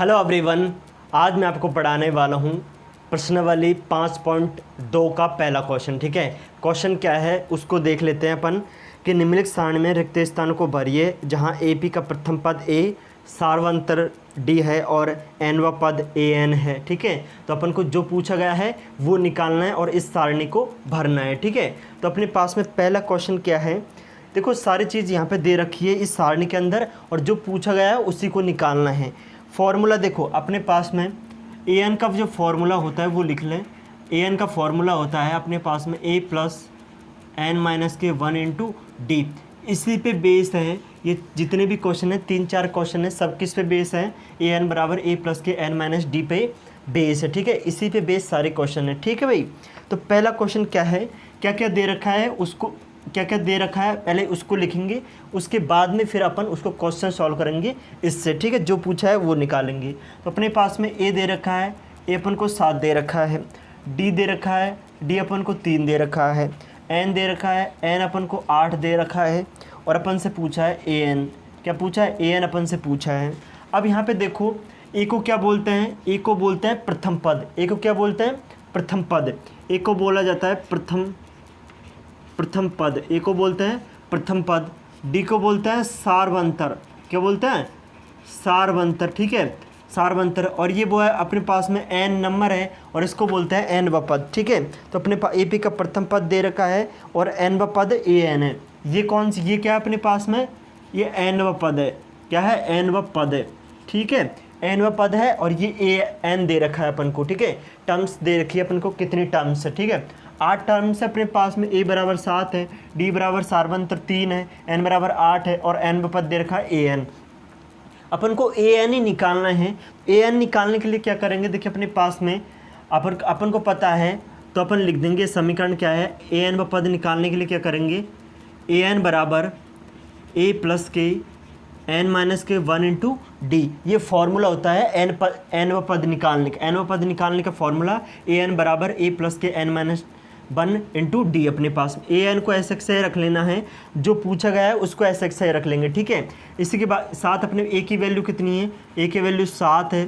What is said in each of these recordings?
Hello everyone, आज मैं आपको पढ़ाने वाला हूँ प्रश्नावली 5.2 का पहला क्वेश्चन। ठीक है, क्वेश्चन क्या है उसको देख लेते हैं अपन कि निम्नलिखित सारणी में रिक्त स्थानों को भरिए जहाँ AP का प्रथम पद A, सार्वंतर D है और nवा पद AN है। ठीक है, तो अपन को जो पूछा गया है वो निकालना है और इस सारणी को भरना है। ठीक है, तो अपने पास में पहला क्वेश्चन क्या है, देखो सारी चीज़ यहाँ पे दे रखी है इस सारणी के अंदर और जो पूछा गया है उसी को निकालना है। फॉर्मूला देखो अपने पास में an का जो फॉर्मूला होता है वो लिख लें। an का फॉर्मूला होता है अपने पास में a प्लस n माइनस के 1 इंटू डी। इसी पे बेस है ये जितने भी क्वेश्चन हैं, 3-4 क्वेश्चन हैं, सब किस पे बेस है, an बराबर a प्लस के n माइनस डी पे बेस है। ठीक है, इसी पे बेस सारे क्वेश्चन हैं। ठीक है भाई, तो पहला क्वेश्चन क्या है, क्या क्या दे रखा है उसको, क्या क्या दे रखा है पहले उसको लिखेंगे, उसके बाद में फिर अपन उसको क्वेश्चन सॉल्व करेंगे इससे। ठीक है, जो पूछा है वो निकालेंगे। तो अपने पास में a दे रखा है, a अपन को 7 दे रखा है, d दे रखा है, d अपन को 3 दे रखा है, n दे रखा है, n अपन को 8 दे रखा है और अपन से पूछा है an। क्या पूछा है, an अपन से पूछा है। अब यहाँ पे देखो a को क्या बोलते हैं, a को बोलते हैं प्रथम पद। a को क्या बोलते हैं, प्रथम पद। a को बोला जाता है प्रथम पद, ए को बोलते हैं प्रथम पद। डी को बोलते हैं सार्वंतर। क्या बोलते हैं, सार्वंतर। ठीक है, सार्वंतर। और ये वो है अपने पास में एन नंबर है और इसको बोलते हैं एन व पद। ठीक है, तो अपने पास एपी का प्रथम पद दे रखा है और एन व पद ए एन है। ये कौन सी, ये क्या है अपने पास में, ये एन व पद है। क्या है, एन व पद है। ठीक है, एन व पद है और ये ए एन दे रखा है अपन को। ठीक है, टर्म्स दे रखी है अपन को, कितनी टर्म्स है। ठीक है, 8 टर्म्स है अपने पास में। a बराबर 7 है, d बराबर सार्वंतर 3 है, n बराबर 8 है और n पद दे रखा है an। अपन को an ही निकालना है। an निकालने के लिए क्या करेंगे, देखिए अपने पास में अपन को पता है तो अपन लिख देंगे समीकरण क्या है। an पद निकालने के लिए क्या करेंगे, an बराबर a प्लस के n माइनस के 1 इंटू डी। ये फॉर्मूला होता है n पद निकालने का। n पद निकालने का फॉर्मूला an बराबर a प्लस के n माइनस 1 इंटू डी। अपने पास an को ऐसे से रख लेना है, जो पूछा गया है उसको ऐसे से रख लेंगे। ठीक है, इसी के बाद साथ अपने a की वैल्यू कितनी है, a की वैल्यू 7 है,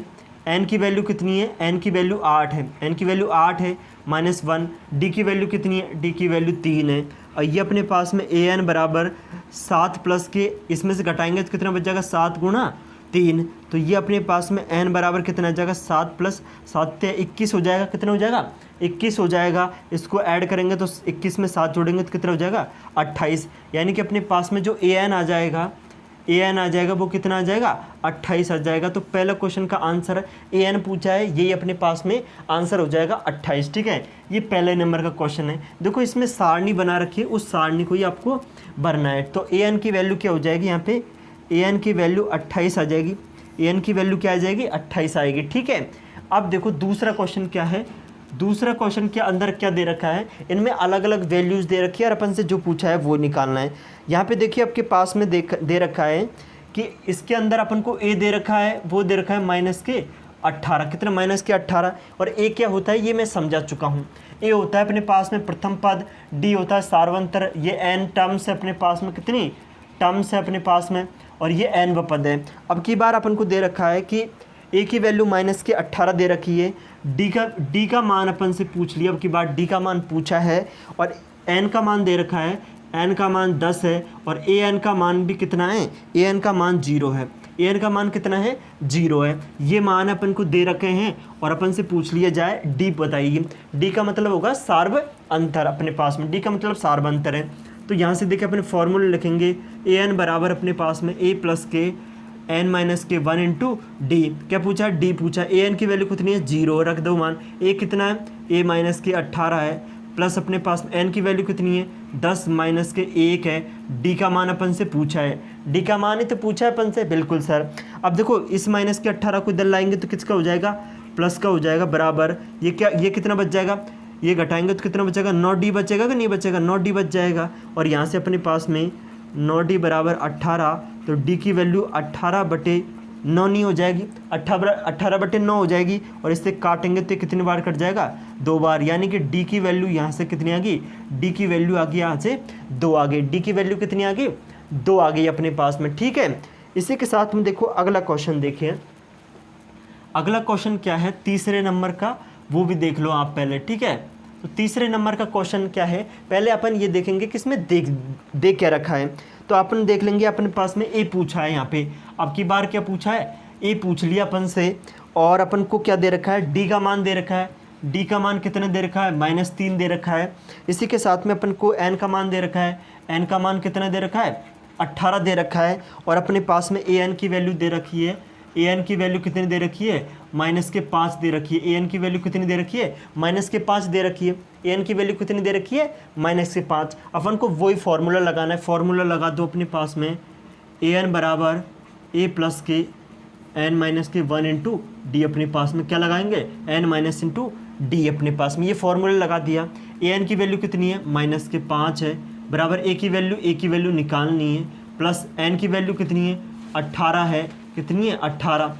n की वैल्यू कितनी है, n की वैल्यू 8 है, n की वैल्यू 8 है माइनस 1, d की वैल्यू कितनी है, d की वैल्यू 3 है। और ये अपने पास में an बराबर 7 प्लस के, इसमें से घटाएंगे तो कितना बच जाएगा, 7 गुणा 3। तो ये अपने पास में n बराबर कितना आ जाएगा, 7 प्लस 7 21 हो जाएगा। कितना हो जाएगा, 21 हो जाएगा। इसको ऐड करेंगे तो 21 में 7 जोड़ेंगे तो कितना हो जाएगा, 28। यानी कि अपने पास में जो an आ जाएगा वो कितना आ जाएगा, 28 आ जाएगा। तो पहला क्वेश्चन का आंसर an पूछा है, यही अपने पास में आंसर हो जाएगा 28। ठीक है, ये पहले नंबर का क्वेश्चन है। देखो इसमें सारणी बना रखी है, उस सारणी को ही आपको भरना है। तो an की वैल्यू क्या हो जाएगी, यहाँ पे an की वैल्यू 28 आ जाएगी। an की वैल्यू क्या आ जाएगी, 28 आएगी। ठीक है, अब देखो दूसरा क्वेश्चन क्या है, दूसरा क्वेश्चन के अंदर क्या दे रखा है, इनमें अलग अलग वैल्यूज़ दे रखी है और अपन से जो पूछा है वो निकालना है। यहाँ पे देखिए आपके पास में दे रखा है कि इसके अंदर अपन को a दे रखा है, वो दे रखा है माइनस के 18। कितना, माइनस के 18। और a क्या होता है ये मैं समझा चुका हूँ। a होता है अपने पास में प्रथम पद, d होता है सार्वंतर, ये n टर्म्स है अपने पास में, कितनी टर्म्स है अपने पास में, और ये n व पद है। अब की बार अपन को दे रखा है कि a की वैल्यू माइनस के 18 दे रखी है, d का मान अपन से पूछ लिया। अब की बार d का मान पूछा है और n का मान दे रखा है, n का मान 10 है और an का मान भी कितना है, an का मान 0 है। an का मान कितना है, 0 है। ये मान अपन को दे रखे हैं और अपन से पूछ लिया जाए d बताइए। d का मतलब होगा सार्व अंतर, अपने पास में d का मतलब सार्व अंतर है। तो यहाँ से देखिए अपने फॉर्मूले लिखेंगे, an बराबर अपने पास में a प्लस के n माइनस के 1 इंटू डी। क्या पूछा, d पूछा। an की वैल्यू कितनी है, 0 रख दो मान। a कितना है, a माइनस के 18 है, प्लस अपने पास n की वैल्यू कितनी है, 10 माइनस के 1 है। d का मान अपन से पूछा है, d का मान ही तो पूछा है अपन से, बिल्कुल सर। अब देखो इस माइनस के 18 को इधर लाएंगे तो किसका हो जाएगा, प्लस का हो जाएगा, बराबर ये क्या, ये कितना बच जाएगा, ये घटाएंगे तो कितना बचेगा, 9d बचेगा कि नहीं बचेगा, 9d बच जाएगा। और यहाँ से अपने पास में 9d बराबर 18, तो d की वैल्यू 18/9 नहीं हो जाएगी, 18/9 हो जाएगी। और इससे काटेंगे तो कितनी बार कट जाएगा, 2 बार। यानी कि d की वैल्यू यहाँ से कितनी आ गई, d की वैल्यू आ गई यहाँ से 2 आ गई। d की वैल्यू कितनी आ गई, 2 आ गई अपने पास में। ठीक है, इसी के साथ में देखो अगला क्वेश्चन देखिए। अगला क्वेश्चन क्या है तीसरे नंबर का, वो भी देख लो आप पहले, ठीक है। तो तीसरे नंबर का क्वेश्चन क्या है, पहले अपन ये देखेंगे कि इसमें देख क्या रखा है। तो अपन देख लेंगे, अपने पास में ए पूछा है यहाँ पे, अब की बार क्या पूछा है, ए पूछ लिया अपन से, और अपन को क्या दे रखा है, डी का मान दे रखा है। डी का मान कितने दे रखा है, -3 दे रखा है। इसी के साथ में अपन को एन का मान दे रखा है, एन का मान कितना दे रखा है, 18 दे रखा है। और अपने पास में ए एन की वैल्यू दे रखी है, ए एन की वैल्यू कितनी दे रखी है, -5 दे रखी है। ए एन की वैल्यू कितनी दे रखी है, -5 दे रखी है। ए एन की वैल्यू कितनी दे रखी है, -5। अपन को वही फार्मूला लगाना है, फार्मूला लगा दो अपने पास में, ए एन बराबर ए प्लस के एन माइनस के 1 इंटू डी। अपने पास में क्या लगाएंगे, एन माइनस इंटू डी अपने पास में, ये फार्मूला लगा दिया। ए एन की वैल्यू कितनी है, -5 है, बराबर ए की वैल्यू निकालनी है, प्लस एन की वैल्यू कितनी है, 18 है, कितनी है 18,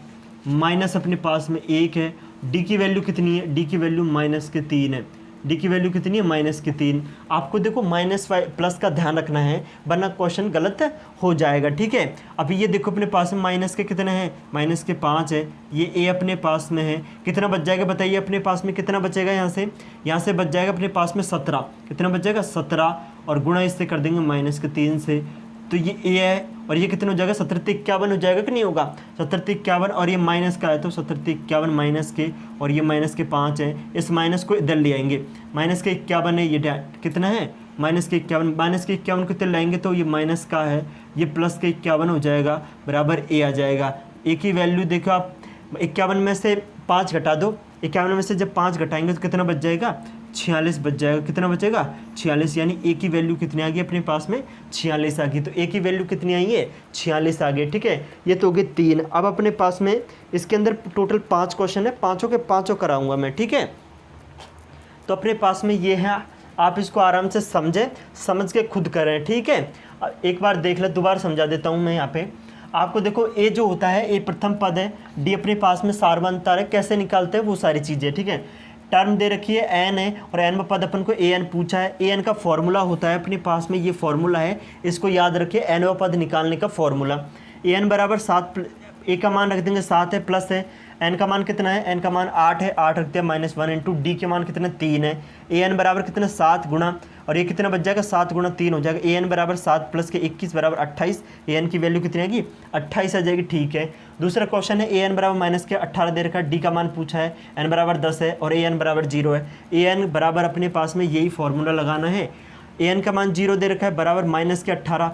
माइनस अपने पास में 1 है। डी की वैल्यू कितनी है, डी की वैल्यू -3 है, डी की वैल्यू कितनी है, -3। आपको देखो प्लस का ध्यान रखना है, वरना क्वेश्चन गलत हो जाएगा, ठीक है। अभी ये देखो अपने पास में माइनस के कितने हैं, -5 है, ये ए अपने पास में है, कितना बच जाएगा बताइए, अपने पास में कितना बचेगा, यहाँ से बच जाएगा अपने पास में 17, कितना बच जाएगा 17, और गुणा इससे कर देंगे -3 से, तो ये ए है, और ये कितने हो जाएगा, 17×51 हो जाएगा कि नहीं होगा, 17×51, और ये माइनस का है तो 17×51 माइनस के, और ये -5 है, इस माइनस को इधर ले आएंगे, -51 है, ये कितना है -51 को इधर लाएंगे तो ये माइनस का है, ये +51 हो जाएगा, बराबर ए आ जाएगा। ए की वैल्यू देखो आप, 51 में से 5 घटा दो, 51 में से जब 5 घटाएंगे तो कितना बच जाएगा, 46 बच जाएगा, कितना बचेगा 46, यानी ए की वैल्यू कितनी आ गई अपने पास में, 46 आ गई। तो ए की वैल्यू कितनी आई है, 46 आ गई, ठीक है। ये तो हो गए 3। अब अपने पास में इसके अंदर टोटल 5 क्वेश्चन है, पाँचों के पाँचों कराऊंगा मैं, ठीक है। तो अपने पास में ये है, आप इसको आराम से समझ के खुद करें, ठीक है। एक बार देख ले, दोबारा समझा देता हूँ मैं यहाँ पे आपको। देखो ए जो होता है, ए प्रथम पद है, डी अपने पास में सार्वधातुक है, कैसे निकालते हैं वो सारी चीज़ें, ठीक है। टर्म दे रखी है एन है, और एन में पद अपन को ए एन पूछा है। ए एन का फॉर्मूला होता है अपने पास में, ये फॉर्मूला है, इसको याद रखिए, एन व पद निकालने का फॉर्मूला। ए एन बराबर 7, ए का मान रख देंगे 7 है, प्लस है, एन का मान कितना है, एन का मान 8 है, 8 रखते हैं -1 इंटू डी के मान कितना 3 है। ए एन बराबर कितना 7 गुणा, और ये कितना बच जाएगा 7 गुणा 3 हो जाएगा। ए एन बराबर 7 प्लस के 21 बराबर 28, ए एन की वैल्यू कितनी आएगी 28 आ जाएगी, ठीक है। दूसरा क्वेश्चन है, ए एन बराबर -18 दे रखा है, डी का मान पूछा है, एन बराबर 10 है, और ए एन बराबर 0 है। ए एन बराबर अपने पास में यही फॉर्मूला लगाना है, ए एन का मान 0 दे रखा है, बराबर -18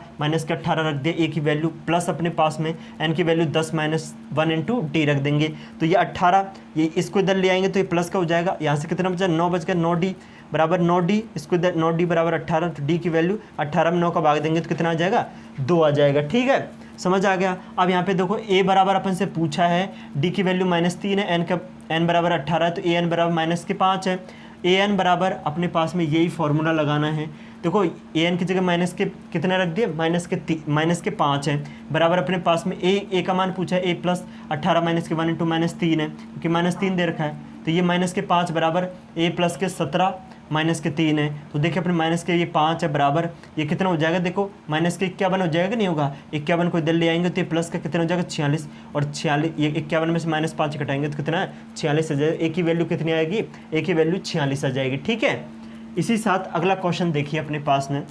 रख दिया, ए की वैल्यू प्लस अपने पास में एन की वैल्यू 10 -1 इंटू डी रख देंगे, तो ये 18, ये इसको इधर ले आएंगे तो ये प्लस का हो जाएगा। यहाँ से कितना बचा, 9 बच गया, 9D बराबर 9D, इसको इधर 9D बराबर 18, तो डी की वैल्यू 18 में 9 का भाग देंगे तो कितना आ जाएगा, 2 आ जाएगा, ठीक है। समझ आ गया। अब यहाँ पे देखो ए बराबर अपन से पूछा है, डी की वैल्यू -3 है, एन बराबर 18 है, तो ए एन बराबर -5 है। ए एन बराबर अपने पास में यही फार्मूला लगाना है। देखो ए एन की जगह माइनस के कितने रख दिए, -5 है, बराबर अपने पास में ए का मान पूछा है, ए प्लस 18 -1 इंटू -3 है, क्योंकि -3 दे रखा है, तो ये -5 बराबर ए प्लस के 17 -3 है। तो देखिए अपने माइनस के ये 5 है, बराबर ये कितना हो जाएगा, देखो -51 हो जाएगा, नहीं होगा 51 को इधर ले आएंगे तो ये प्लस का कितना हो जाएगा 46, और 46 ये 51 में से -5 घटाएंगे तो कितना है 46 आ जाएगा। ए की वैल्यू कितनी आएगी, ए की वैल्यू 46 आ जाएगी, ठीक है। इसी साथ अगला क्वेश्चन देखिए अपने पास में,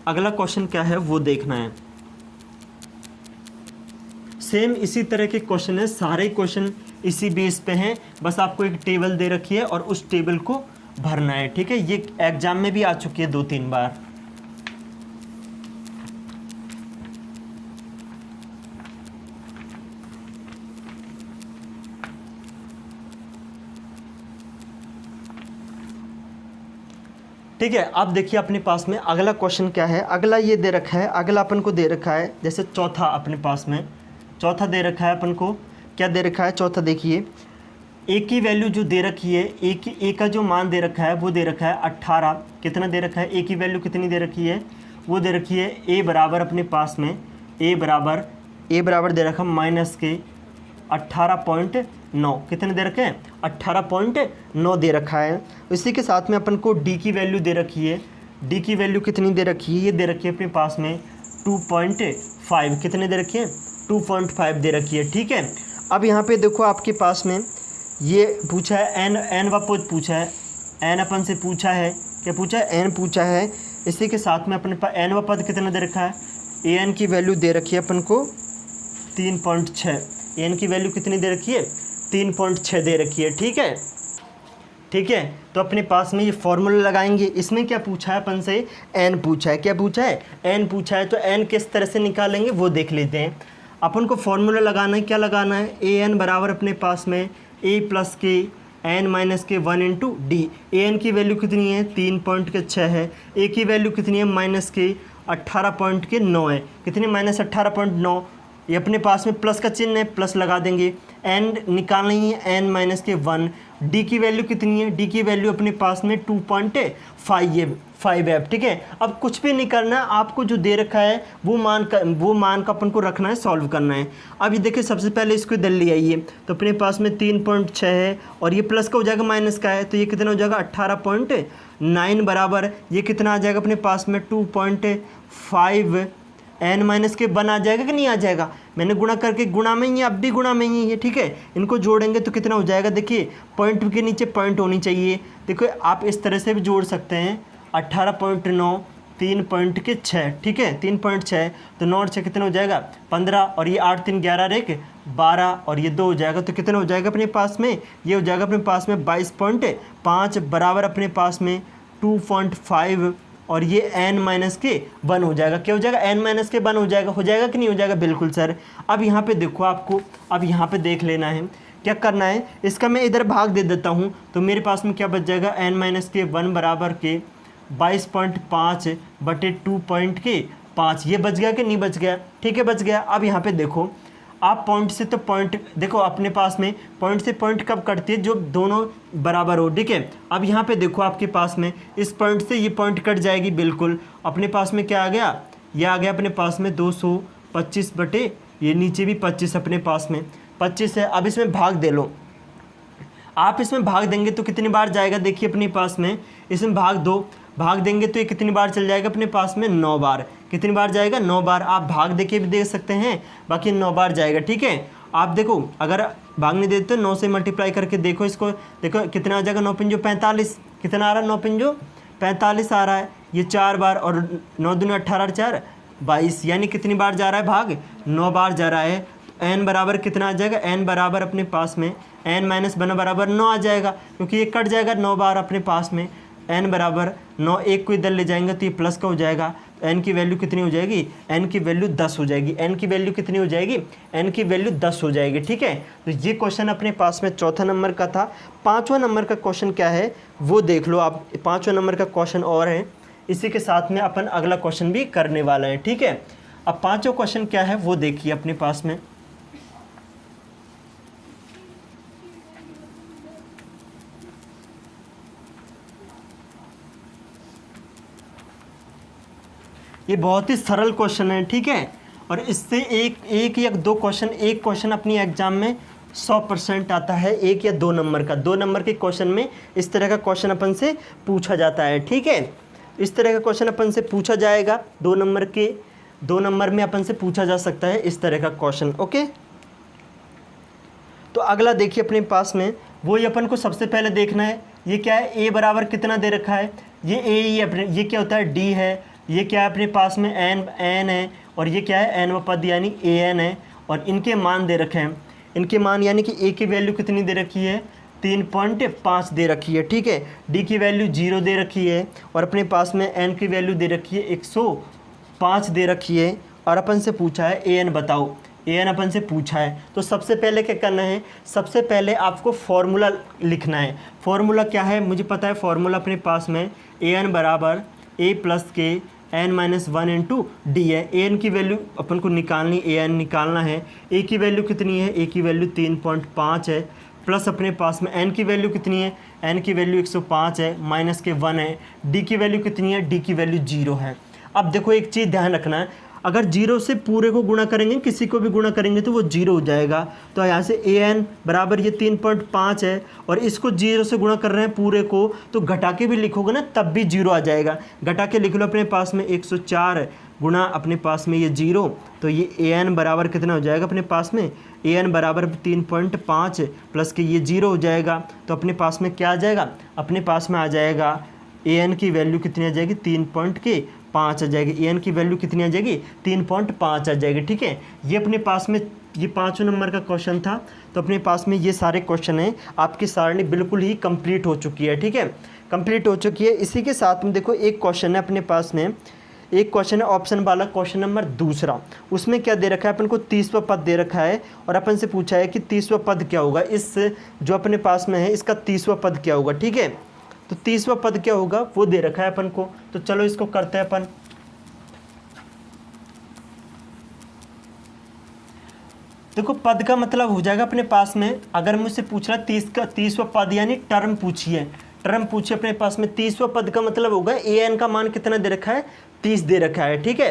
अगला क्वेश्चन क्या है वो देखना है। सेम इसी तरह के क्वेश्चन है, सारे क्वेश्चन इसी बेस पे हैं, बस आपको एक टेबल दे रखी है और उस टेबल को भरना है, ठीक है। ये एग्जाम में भी आ चुकी है 2-3 बार। ठीक है, अब देखिए अपने पास में अगला क्वेश्चन क्या है। अगला ये दे रखा है, अगला अपन को दे रखा है, जैसे चौथा अपने पास में चौथा दे रखा है, अपन को क्या दे रखा है चौथा, देखिए ए की वैल्यू जो दे रखी है, ए का जो मान दे रखा है वो दे रखा है 18, कितना दे रखा है, ए की वैल्यू कितनी दे रखी है, वो दे रखी है ए बराबर अपने पास में ए बराबर दे रखा माइनस के 18.9, कितने दे रखे हैं 18.9 दे रखा है। इसी के साथ में अपन को डी की वैल्यू दे रखी है, डी की वैल्यू कितनी दे रखी है, ये दे रखी है अपने पास में 2.5, कितने दे रखी है 2.5 दे रखी है, ठीक है। अब यहाँ पे देखो आपके पास में ये पूछा है एन व पद पूछा है, एन अपन से पूछा है, क्या पूछा है, एन पूछा है। इसी के साथ में अपने पास एन व पद कितना दे रखा है, ए एन की वैल्यू दे रखी है अपन को 3.6। एन की वैल्यू कितनी दे रखी है, 3.6 दे रखी है। ठीक है, ठीक है। तो अपने पास में ये फॉर्मूला लगाएंगे। इसमें क्या पूछा है अपन से, एन पूछा है, क्या पूछा है, एन पूछा है। तो एन किस तरह से निकालेंगे वो देख लेते हैं। अपन को फॉर्मूला लगाना है, क्या लगाना है, ए एन बराबर अपने पास में ए प्लस के एन माइनस के 1 इंटू डी। ए एन की वैल्यू कितनी है, 3.6 है। ए की वैल्यू कितनी है, माइनस के 18.9 है। कितनी, माइनस 18.9। ये अपने पास में प्लस का चिन्ह है, प्लस लगा देंगे। एन निकालनी है, एन माइनस के 1। डी की वैल्यू कितनी है, डी की वैल्यू अपने पास में 2.5 है। ठीक है, अब कुछ भी नहीं करना है, आपको जो दे रखा है वो मान का अपन को रखना है, सॉल्व करना है। अब ये देखिए सबसे पहले इसको इधर ले आइए, तो अपने पास में 3.6 है और ये प्लस का हो जाएगा, माइनस का है, तो ये कितना हो जाएगा 18.9 बराबर ये कितना आ जाएगा अपने पास में 2.5 एन माइनस के 1 आ जाएगा कि नहीं आ जाएगा। मैंने गुणा करके, गुणा में ही है, अब भी गुणा में ही है। ठीक है, इनको जोड़ेंगे तो कितना हो जाएगा, देखिए पॉइंट के नीचे पॉइंट होनी चाहिए। देखो आप इस तरह से भी जोड़ सकते हैं, 18.9 3.6। ठीक है, 3.6 तो 9 से कितना हो जाएगा 15 और ये 8 3 11 एक 12 और ये 2 हो जाएगा, तो कितना हो जाएगा अपने पास में, ये हो जाएगा अपने पास में 22.5 बराबर अपने पास में 2.5 और ये n माइनस के 1 हो जाएगा। क्या हो जाएगा, n माइनस के 1 हो जाएगा कि नहीं हो जाएगा, बिल्कुल सर। अब यहाँ पे देखो आपको, अब यहाँ पे देख लेना है क्या करना है, इसका मैं इधर भाग दे देता हूँ, तो मेरे पास में क्या बच जाएगा, n माइनस के 1 बराबर के 22.5 बटे 2.5। ये बच गया कि नहीं बच गया, ठीक है बच गया। अब यहाँ पे देखो आप पॉइंट से, तो पॉइंट देखो अपने पास में पॉइंट से पॉइंट कब कटती है, जो दोनों बराबर हो। ठीक है, अब यहाँ पे देखो आपके पास में इस पॉइंट से ये पॉइंट कट जाएगी बिल्कुल। अपने पास में क्या आ गया, ये आ गया अपने पास में 225 बटे ये नीचे भी 25 अपने पास में 25 है। अब इसमें भाग दे लो, आप इसमें भाग देंगे तो कितनी बार जाएगा, देखिए अपने पास में इसमें भाग देंगे तो ये कितनी बार चल जाएगा अपने पास में 9 बार। कितनी बार जाएगा, 9 बार। आप भाग दे के भी देख सकते हैं, बाकी 9 बार जाएगा। ठीक है, आप देखो अगर भाग नहीं देते तो 9 से मल्टीप्लाई करके देखो इसको, देखो कितना आ जाएगा, 9 पंजो 45। कितना आ रहा है, 9 पंजो 45 आ रहा है। ये 4 बार और 9 दूनी 18 4 22, यानी कितनी बार जा रहा है भाग, 9 बार जा रहा है। n बराबर कितना आ जाएगा, n बराबर अपने पास में n माइनस 1 बराबर 9 आ जाएगा, क्योंकि ये कट जाएगा 9 बार अपने पास में। n बराबर 9, एक को इधर ले जाएंगे तो ये प्लस का हो जाएगा। n की वैल्यू कितनी हो जाएगी, n की वैल्यू 10 हो जाएगी। n की वैल्यू कितनी हो जाएगी, n की वैल्यू 10 हो जाएगी। ठीक है, तो ये क्वेश्चन अपने पास में चौथा नंबर का था। 5वां नंबर का क्वेश्चन क्या है वो देख लो आप। 5वां नंबर का क्वेश्चन और है, इसी के साथ में अपन अगला क्वेश्चन भी करने वाला है। ठीक है, अब 5वां क्वेश्चन क्या है वो देखिए अपने पास में। ये बहुत ही सरल क्वेश्चन है। ठीक है, और इससे एक या दो क्वेश्चन, एक क्वेश्चन अपनी एग्जाम में 100% आता है, 1 या 2 नंबर का। 2 नंबर के क्वेश्चन में इस तरह का क्वेश्चन अपन से पूछा जाता है। ठीक है, इस तरह का क्वेश्चन अपन से पूछा जाएगा, 2 नंबर में अपन से पूछा जा सकता है इस तरह का क्वेश्चन। ओके, तो अगला देखिए अपने पास में, वो ये अपन को सबसे पहले देखना है, ये क्या है, a बराबर कितना दे रखा है, ये a ही अपने, ये क्या होता है d है, ये क्या है अपने पास में n है, और ये क्या है n व पद यानी an है, और इनके मान दे रखे हैं। इनके मान यानी कि a की वैल्यू कितनी दे रखी है, 3.5 दे रखी है। ठीक है, d की वैल्यू 0 दे रखी है, और अपने पास में n की वैल्यू दे रखी है 105 दे रखी है, और अपन से पूछा है an बताओ, an अपन से पूछा है। तो सबसे पहले क्या करना है, सबसे पहले आपको फॉर्मूला लिखना है। फॉर्मूला क्या है, मुझे पता है फॉर्मूला अपने पास में an बराबर a प्लस के n माइनस 1 इंटू डी है। an की वैल्यू अपन को निकालनी, an निकालना है। a की वैल्यू कितनी है, a की वैल्यू 3.5 है, प्लस अपने पास में n की वैल्यू कितनी है, n की वैल्यू 105 है, माइनस के 1 है। d की वैल्यू कितनी है, d की वैल्यू 0 है। अब देखो एक चीज़ ध्यान रखना है, अगर 0 से पूरे को गुणा करेंगे, किसी को भी गुणा करेंगे तो वो 0 हो जाएगा। तो यहाँ से an बराबर ये 3.5 है, और इसको 0 से गुणा कर रहे हैं पूरे को, तो घटा के भी लिखोगे ना तब भी 0 आ जाएगा। घटा के लिख लो अपने पास में 104 गुणा अपने पास में ये 0, तो ये an बराबर कितना हो जाएगा अपने पास में ए एन बराबर 3.5 प्लस के ये 0 हो जाएगा, तो अपने पास में क्या आ जाएगा, अपने पास में आ जाएगा ए एन की वैल्यू कितनी आ जाएगी, 3.5 आ जाएगी। ए एन की वैल्यू कितनी आ जाएगी, 3.5 आ जाएगी। ठीक है, ये अपने पास में ये 5 नंबर का क्वेश्चन था। तो अपने पास में ये सारे क्वेश्चन हैं, आपकी सारणी बिल्कुल ही कंप्लीट हो चुकी है। ठीक है, कंप्लीट हो चुकी है। इसी के साथ में देखो एक क्वेश्चन है अपने पास में, एक क्वेश्चन है ऑप्शन वाला, क्वेश्चन नंबर दूसरा। उसमें क्या दे रखा है, अपन को 30वां पद दे रखा है और अपन से पूछा है कि 30वां पद क्या होगा, इस जो अपने पास में है इसका 30वां पद क्या होगा। ठीक है, तो 30वां पद क्या होगा वो दे रखा है अपन को। तो चलो इसको करते हैं अपन। देखो पद का मतलब हो जाएगा अपने पास में, अगर मुझसे पूछ रहा 30वां पद यानी टर्म पूछिए, टर्म पूछिए अपने पास में 30वां पद का मतलब होगा ए एन का मान कितना दे रखा है, 30 दे रखा है। ठीक है,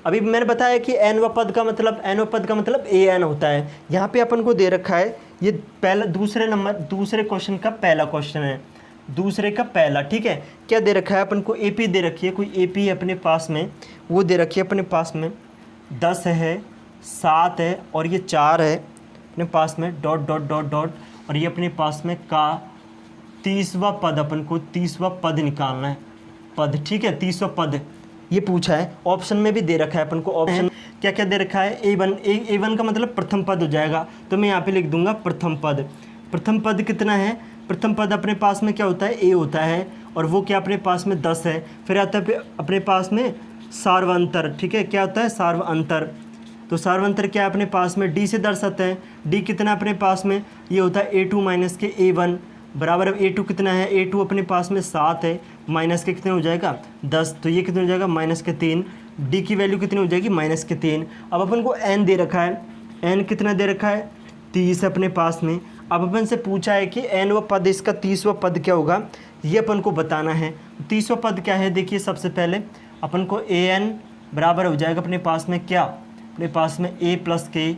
अभी मैंने बताया कि एनवा पद का मतलब, एनवा पद का मतलब ए एन होता है। यहाँ पे अपन को दे रखा है ये पहला दूसरे क्वेश्चन का पहला क्वेश्चन है, दूसरे का पहला। ठीक है, क्या दे रखा है अपन को, ए पी दे रखी है, कोई ए पी है अपने पास में, वो दे रखी है अपने पास में 10 है, 7 है और ये 4 है अपने पास में, डॉट डॉट डॉट डॉट, और ये अपने पास में का 30वां पद, अपन को 30वां पद निकालना है, पद। ठीक है, 30वां पद ये पूछा है। ऑप्शन में भी दे रखा है अपन को, ऑप्शन क्या क्या दे रखा है, ए वन का मतलब प्रथम पद हो जाएगा, तो मैं यहाँ पे लिख दूंगा प्रथम पद। प्रथम पद कितना है, प्रथम पद अपने पास में क्या होता है, ए होता है, और वो क्या अपने पास में 10 है। फिर आता है अपने पास में सार्वंतर। ठीक है, क्या होता है, सार्वंतर। तो सार्वंतर क्या है अपने पास में, डी से दर्शाते हैं। डी कितना अपने पास में, ये होता है ए2 माइनस के ए1 बराबर। अब ए2 कितना है, ए2 अपने पास में 7 है, माइनस के कितने हो जाएगा 10, तो ये कितने हो जाएगा माइनस के 3। डी की वैल्यू कितनी हो जाएगी माइनस के 3। अब अपन को एन दे रखा है, एन कितना दे रखा है 30 अपने पास में। अब अपन से पूछा है कि एन व पद, इसका 30वां पद क्या होगा ये अपन को बताना है। 30वां पद क्या है, देखिए सबसे पहले अपन को ए एन बराबर हो जाएगा अपने पास में क्या, अपने पास में ए प्लस के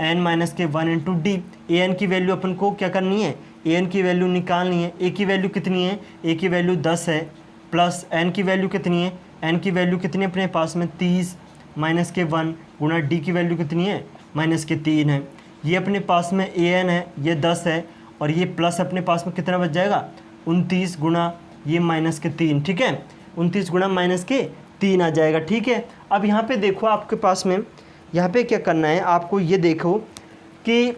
एन माइनस के 1 इंटू डी। ए एन की वैल्यू अपन को क्या करनी है, ए एन की वैल्यू निकालनी है। ए की वैल्यू कितनी है, ए की वैल्यू 10 है, प्लस एन की वैल्यू कितनी है, एन की वैल्यू कितनी है अपने पास में 30 माइनस के 1 गुणा डी की वैल्यू कितनी है माइनस के 3 है। ये अपने पास में ए एन है, ये 10 है, और ये प्लस अपने पास में कितना बच जाएगा 29 गुणा ये माइनस के 3। ठीक है, 29 गुणा माइनस के 3 आ जाएगा। ठीक है, अब यहाँ पे देखो आपके पास में, यहाँ पे क्या करना है आपको, ये देखो कि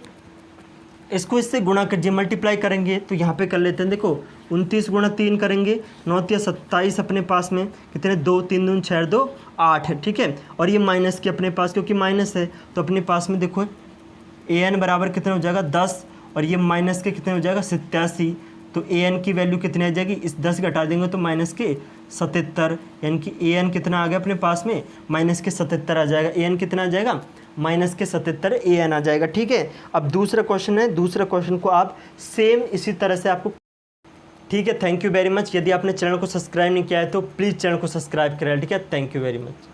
इसको इससे गुणा कर मल्टीप्लाई करेंगे, तो यहाँ पे कर लेते हैं। देखो 29 गुणा 3 करेंगे, 9 या 27 अपने पास में कितने 2 3 दून 6 2 8 है। ठीक है, और ये माइनस के अपने पास, क्योंकि माइनस है तो अपने पास में देखो ए एन बराबर कितने हो जाएगा 10, और ये माइनस के कितने हो जाएगा 87। तो ए एन की वैल्यू कितनी आ जाएगी, इस 10 घटा देंगे तो माइनस के 77, यानी कि ए एन कितना आ गया अपने पास में माइनस के 77 आ जाएगा। ए एन कितना आ जाएगा माइनस के 77 ए एन आ जाएगा। ठीक है, अब दूसरा क्वेश्चन है, दूसरा क्वेश्चन को आप सेम इसी तरह से आपको, ठीक है। Thank you very much. यदि आपने चैनल को सब्सक्राइब नहीं किया है तो प्लीज़ चैनल को सब्सक्राइब करें। ठीक है, थैंक यू वेरी मच।